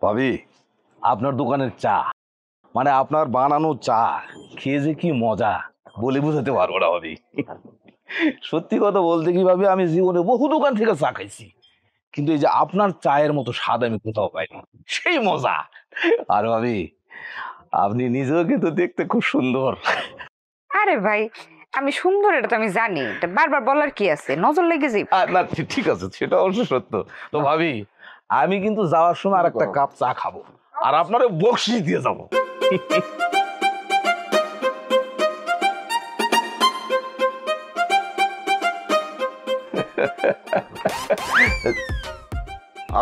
ভাবি, আপনার দোকানের চা মানে আপনার বানানো চা খেয়ে যে কি মজা বলে বুঝাতে পারবো না ভাবি। সত্যি কথা বলতে কি ভাবি, আমি জীবনে বহু দোকান থেকে চা খাইছি, কিন্তু এই যে আপনার চায়ের মতো স্বাদ আমি কোথাও পাইনি, সেই মজা। আর ভাবি, আপনি নিজেও কিন্তু দেখতে খুব সুন্দর। আরে ভাই, আমি সুন্দর এটা তো আমি জানি, এটা বারবার বলার কি আছে, নজর লেগে যাই। না ঠিক আছে, সেটা অবশ্য সত্য। তো ভাবি, আমি কিন্তু যাওয়ার সময় আর একটা কাপ চা খাবো, আর আপনারে বকশিশ দিয়ে যাবো।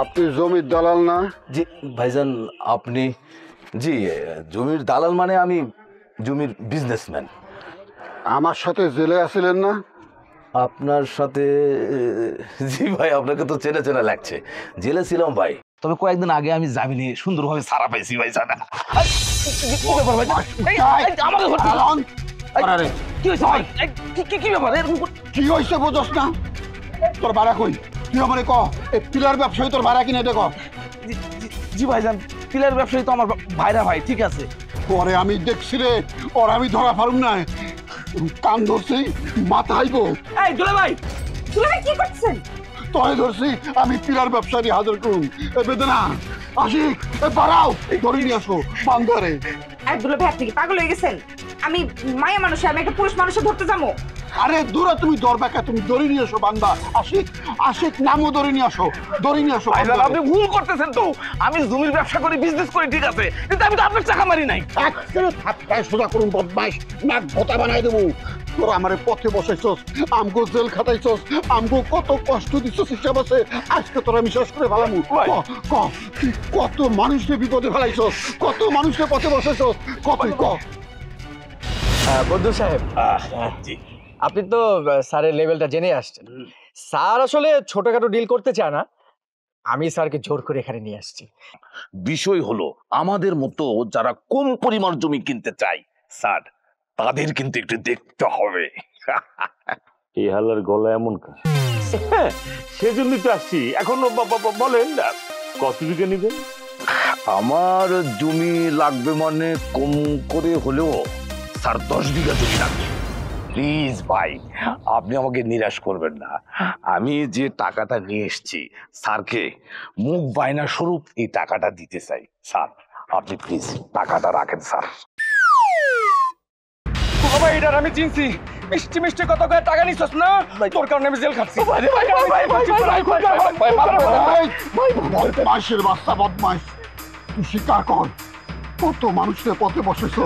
আপনি জমির দালাল না? জি ভাইজান, আপনি? জি, জমির দালাল মানে আমি জমির বিজনেসম্যান। আমার সাথে জেলে আসিলেন না? আপনার সাথে? জি ভাই, আপনাকে তো চেনা চেনা লাগছে। জেলে ছিলাম ভাই, তবে কয়েকদিন আগে আমি জামিনে সুন্দরভাবে ছাড়া পাইছি ভাই। জানা কি হয়েছে বোঝস না? তোর ভাড়া কই? তুই আমার ক, এই পিলার ব্যবসায়ী তোর ভাড়া কিনে দেখো। জি ভাইজান, পিলার ব্যবসায়ী তো আমার ভাইরা ভাই, ঠিক আছে। পরে আমি দেখছি রে, ওর আমি ধরা পারুম না। কান ধরছি, মাথা আইবো। এই দুলা ভাই কি করছেন? তয় ধরছি, আমি পিলার ব্যবসায়ী হাজার করুন। এ বেদনা আশিক, এ বাড়াও, ধরে নিয়ে আসো বান্দারে। এই দুলা ভাই, আপনি কি পাগল হয়ে গেছেন? আমি মায়া মানুষ, আমি একটা পুরুষ মানুষকে ধরতে যাবো? আরে দূরে তুমি দরবাকা, তুমি দড়ি নিয়ে এসো বান্দা। আশিক, আশিক নামও দড়ি নিয়ে আসো, দড়ি নিয়ে আসো। ভাইজান, আপনি ভুল করতেছেন তো। আমি জমির ব্যবসা করি, বিজনেস করি, ঠিক আছে, কিন্তু আমি তো আপনার টাকা মারি নাই। একেবারে থাপ্পায় সোজা করুন বদমাইশ, নাক ভোতা বানাই দেবো। তোরা আমারে পথে বসাইছস, আমগো জেল খাটাইছস, আমগো কত কষ্ট দিছস হিসাব আছে। আজকে তোরা আমি শেষ করে ফেলামু। তুই কত মানুষকে বিপদে ফেলাইছস, কত মানুষকে পথে বসাইছস, কতই ক। বন্ধু সাহেব, জি, আপনি তো স্যারের লেভেলটা জেনে আসছেন। স্যার আসলে ছোটখাটো ডিল করতে চায় না, আমি স্যারকে জোর করে এখানে নিয়ে আসছি। বিষয় হলো আমাদের মতো যারা কম পরিমাণ জমি কিনতে চায় স্যার, তাদের কিন্তু একটু দেখতে হবে। এই হালার গলা এমন কা? সেজন্যই তো আসছি। এখন বলেন কত বিঘা নিবেন? আমার জমি লাগবে মানে কম করে হলেও স্যার 10 বিঘা জমি লাগবে। প্লিজ ভাই, আপনি আমাকে নিরাশ করবেন না। আমি যে টাকাটা নিয়ে এসেছি স্যারকে মুখ বায়না স্বরূপ এই টাকাটা দিতে চাই। স্যার, আপনি প্লিজ টাকাটা রাখেন স্যার। ভাই, এটার আমি চিনছি। মিষ্টি মিষ্টি কত করে টাকা নিছস না, তোর কারণে আমি জেল খাচ্ছি। বদমাইশের বাচ্চা বদমাইশ, তুই স্বীকার কর কত মানুষকে পথে বসেছ।